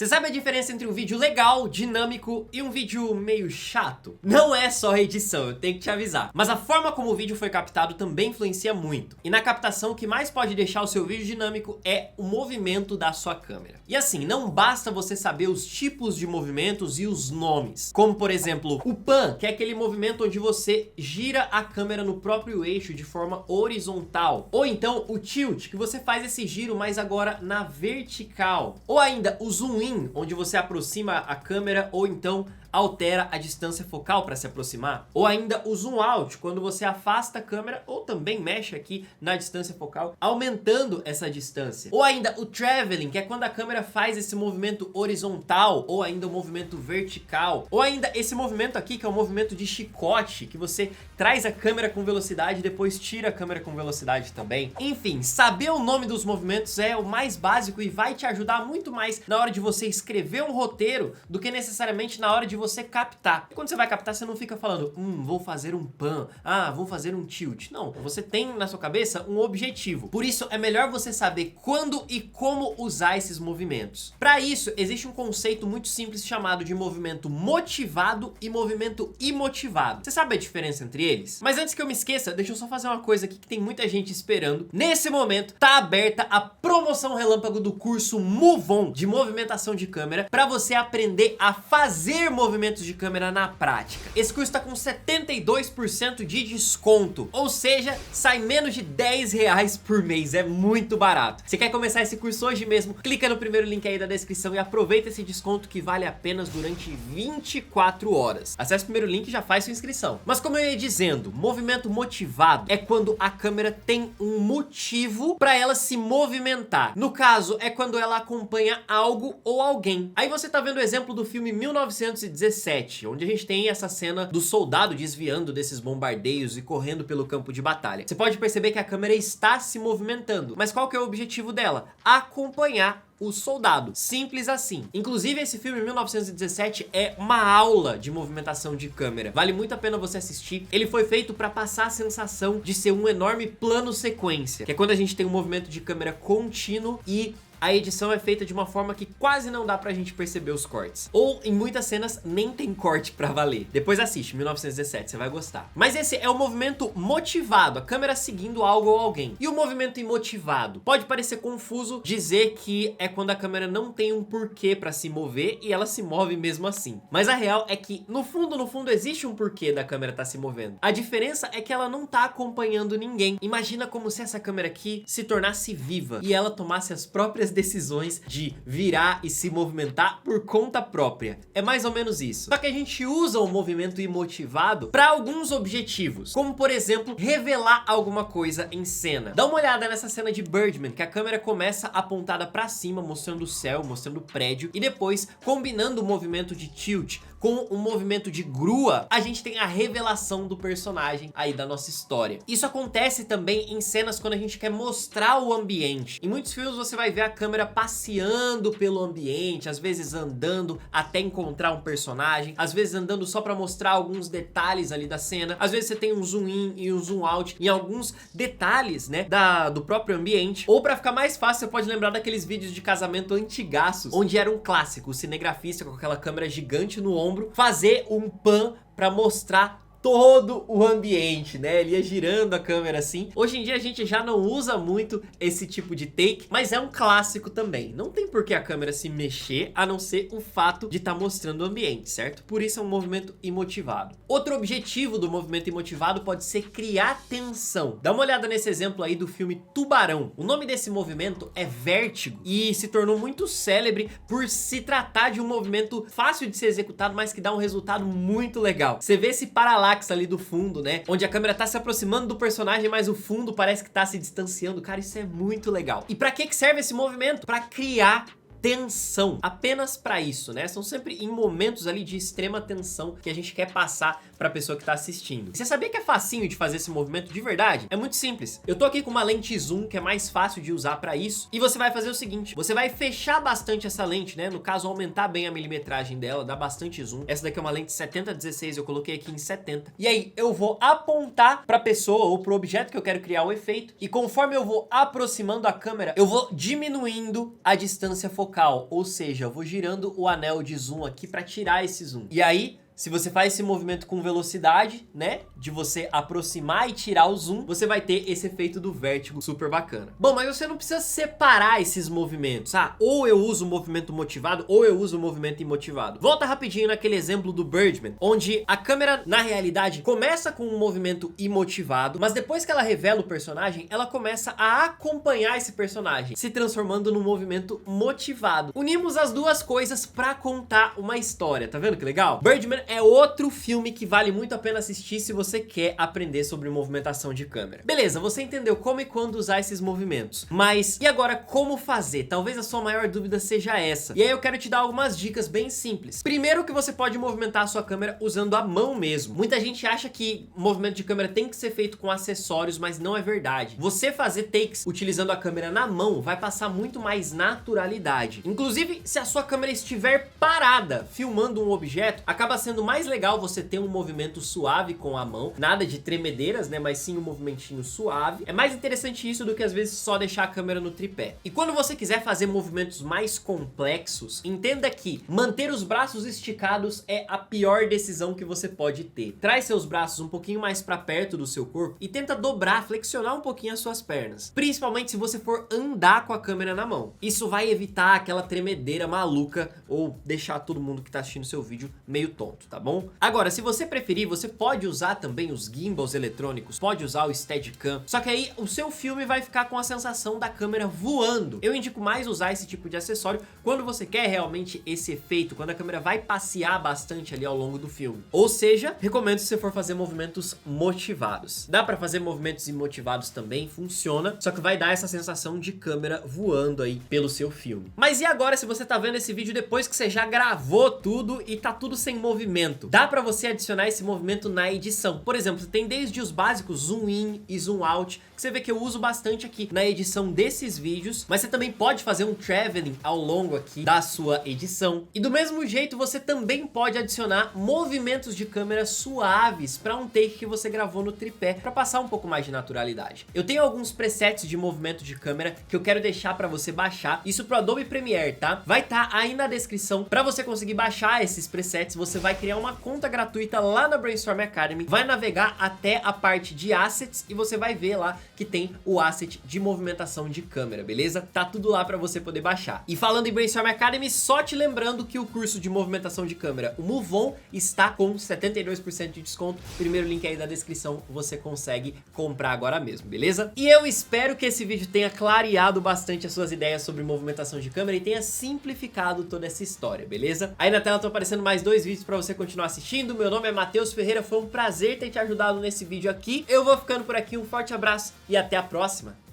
Você sabe a diferença entre um vídeo legal, dinâmico e um vídeo meio chato? Não é só a edição, eu tenho que te avisar. Mas a forma como o vídeo foi captado também influencia muito. E na captação, o que mais pode deixar o seu vídeo dinâmico é o movimento da sua câmera. E assim, não basta você saber os tipos de movimentos e os nomes. Como, por exemplo, o pan, que é aquele movimento onde você gira a câmera no próprio eixo de forma horizontal. Ou então o tilt, que você faz esse giro, mas agora na vertical. Ou ainda o zoom in, onde você aproxima a câmera ou então altera a distância focal para se aproximar. Ou ainda o zoom out, quando você afasta a câmera ou também mexe aqui na distância focal, aumentando essa distância. Ou ainda o traveling, que é quando a câmera faz esse movimento horizontal ou ainda o movimento vertical. Ou ainda esse movimento aqui, que é o movimento de chicote, que você traz a câmera com velocidade e depois tira a câmera com velocidade também. Enfim, saber o nome dos movimentos é o mais básico e vai te ajudar muito mais na hora de você escrever um roteiro do que necessariamente na hora de você captar. E quando você vai captar, você não fica falando, vou fazer um pan, vou fazer um tilt. Não, você tem na sua cabeça um objetivo. Por isso, é melhor você saber quando e como usar esses movimentos. Para isso, existe um conceito muito simples chamado de movimento motivado e movimento imotivado. Você sabe a diferença entre eles? Mas antes que eu me esqueça, deixa eu só fazer uma coisa aqui que tem muita gente esperando. Nesse momento, tá aberta a promoção relâmpago do curso Move On de movimentação de câmera para você aprender a fazer movimentos de câmera na prática. Esse curso tá com 72% de desconto, ou seja, sai menos de R$10 por mês, é muito barato. Você quer começar esse curso hoje mesmo? Clica no primeiro link aí da descrição e aproveita esse desconto que vale apenas durante 24 horas. Acesse o primeiro link e já faz sua inscrição. Mas como eu ia dizendo, movimento motivado é quando a câmera tem um motivo para ela se movimentar. No caso, é quando ela acompanha algo ou alguém. Aí você tá vendo o exemplo do filme 1917, onde a gente tem essa cena do soldado desviando desses bombardeios e correndo pelo campo de batalha. Você pode perceber que a câmera está se movimentando, mas qual que é o objetivo dela? Acompanhar o soldado. Simples assim. Inclusive, esse filme 1917 é uma aula de movimentação de câmera. Vale muito a pena você assistir. Ele foi feito para passar a sensação de ser um enorme plano sequência, que é quando a gente tem um movimento de câmera contínuo e a edição é feita de uma forma que quase não dá pra gente perceber os cortes. Ou em muitas cenas nem tem corte pra valer. Depois assiste 1917, você vai gostar. Mas esse é o movimento motivado, a câmera seguindo algo ou alguém. E o movimento imotivado? Pode parecer confuso dizer que é quando a câmera não tem um porquê pra se mover e ela se move mesmo assim. Mas a real é que no fundo existe um porquê da câmera tá se movendo. A diferença é que ela não tá acompanhando ninguém. Imagina como se essa câmera aqui se tornasse viva e ela tomasse as próprias decisões de virar e se movimentar por conta própria. É mais ou menos isso. Só que a gente usa o movimento imotivado para alguns objetivos, como por exemplo, revelar alguma coisa em cena. Dá uma olhada nessa cena de Birdman, que a câmera começa apontada para cima, mostrando o céu, mostrando o prédio, e depois, combinando o movimento de tilt com o movimento de grua, a gente tem a revelação do personagem aí da nossa história. Isso acontece também em cenas quando a gente quer mostrar o ambiente. Em muitos filmes você vai ver a câmera passeando pelo ambiente, às vezes andando até encontrar um personagem, às vezes andando só pra mostrar alguns detalhes ali da cena, às vezes você tem um zoom in e um zoom out em alguns detalhes, né, do próprio ambiente. Ou pra ficar mais fácil, você pode lembrar daqueles vídeos de casamento antigaços, onde era um clássico, o cinegrafista com aquela câmera gigante no ombro, fazer um pan pra mostrar todo o ambiente, né? Ele ia girando a câmera assim. Hoje em dia a gente já não usa muito esse tipo de take, mas é um clássico também. Não tem por que a câmera se mexer, a não ser o fato de estar mostrando o ambiente, certo? Por isso é um movimento imotivado. Outro objetivo do movimento imotivado pode ser criar tensão. Dá uma olhada nesse exemplo aí do filme Tubarão. O nome desse movimento é vértigo e se tornou muito célebre por se tratar de um movimento fácil de ser executado, mas que dá um resultado muito legal. Você vê esse paralaxe ali do fundo, né? Onde a câmera tá se aproximando do personagem, mas o fundo parece que tá se distanciando. Cara, isso é muito legal. E pra que serve esse movimento? Pra criar tensão, apenas pra isso, né? São sempre em momentos ali de extrema tensão que a gente quer passar pra pessoa que tá assistindo. Você sabia que é facinho de fazer esse movimento de verdade? É muito simples. Eu tô aqui com uma lente zoom que é mais fácil de usar pra isso, e você vai fazer o seguinte, você vai fechar bastante essa lente, né? No caso, aumentar bem a milimetragem dela, dá bastante zoom. Essa daqui é uma lente 70-16, eu coloquei aqui em 70. E aí, eu vou apontar pra pessoa ou pro objeto que eu quero criar o efeito, e conforme eu vou aproximando a câmera, eu vou diminuindo a distância focal focal, ou seja, eu vou girando o anel de zoom aqui para tirar esse zoom. E aí, se você faz esse movimento com velocidade, né, de você aproximar e tirar o zoom, você vai ter esse efeito do vértigo super bacana. Bom, mas você não precisa separar esses movimentos, ou eu uso o movimento motivado, ou eu uso o movimento imotivado. Volta rapidinho naquele exemplo do Birdman, onde a câmera, na realidade, começa com um movimento imotivado, mas depois que ela revela o personagem, ela começa a acompanhar esse personagem, se transformando num movimento motivado. Unimos as duas coisas pra contar uma história, tá vendo que legal? Birdman é outro filme que vale muito a pena assistir se você quer aprender sobre movimentação de câmera. Beleza, você entendeu como e quando usar esses movimentos, mas e agora como fazer? Talvez a sua maior dúvida seja essa. E aí eu quero te dar algumas dicas bem simples. Primeiro, que você pode movimentar a sua câmera usando a mão mesmo. Muita gente acha que movimento de câmera tem que ser feito com acessórios, mas não é verdade. Você fazer takes utilizando a câmera na mão vai passar muito mais naturalidade. Inclusive, se a sua câmera estiver parada filmando um objeto, acaba sendo mais legal você ter um movimento suave com a mão, nada de tremedeiras, né, mas sim um movimentinho suave. É mais interessante isso do que às vezes só deixar a câmera no tripé. E quando você quiser fazer movimentos mais complexos, entenda que manter os braços esticados é a pior decisão que você pode ter. Traz seus braços um pouquinho mais para perto do seu corpo e tenta dobrar, flexionar um pouquinho as suas pernas, principalmente se você for andar com a câmera na mão. Isso vai evitar aquela tremedeira maluca ou deixar todo mundo que tá assistindo seu vídeo meio tonto, tá bom? Agora, se você preferir, você pode usar também os gimbals eletrônicos, pode usar o Steadicam, só que aí o seu filme vai ficar com a sensação da câmera voando. Eu indico mais usar esse tipo de acessório quando você quer realmente esse efeito, quando a câmera vai passear bastante ali ao longo do filme. Ou seja, recomendo se você for fazer movimentos motivados. Dá pra fazer movimentos imotivados também, funciona, só que vai dar essa sensação de câmera voando aí pelo seu filme. Mas e agora se você tá vendo esse vídeo depois que você já gravou tudo e tá tudo sem movimento? Dá pra você adicionar esse movimento na edição. Por exemplo, você tem desde os básicos zoom in e zoom out, que você vê que eu uso bastante aqui na edição desses vídeos, mas você também pode fazer um traveling ao longo aqui da sua edição. E do mesmo jeito, você também pode adicionar movimentos de câmera suaves para um take que você gravou no tripé, para passar um pouco mais de naturalidade. Eu tenho alguns presets de movimento de câmera que eu quero deixar para você baixar, isso pro Adobe Premiere, tá? Vai estar aí na descrição. Para você conseguir baixar esses presets, você vai criar uma conta gratuita lá na Brainstorm Academy, vai navegar até a parte de assets e você vai ver lá que tem o asset de movimentação de câmera, beleza? Tá tudo lá pra você poder baixar. E falando em Brainstorm Academy, só te lembrando que o curso de movimentação de câmera, o Move On, está com 72% de desconto. Primeiro link aí da descrição, você consegue comprar agora mesmo, beleza? E eu espero que esse vídeo tenha clareado bastante as suas ideias sobre movimentação de câmera e tenha simplificado toda essa história, beleza? Aí na tela estão aparecendo mais dois vídeos pra você continuar assistindo. Meu nome é Matheus Ferreira, foi um prazer ter te ajudado nesse vídeo aqui. Eu vou ficando por aqui, um forte abraço e até a próxima.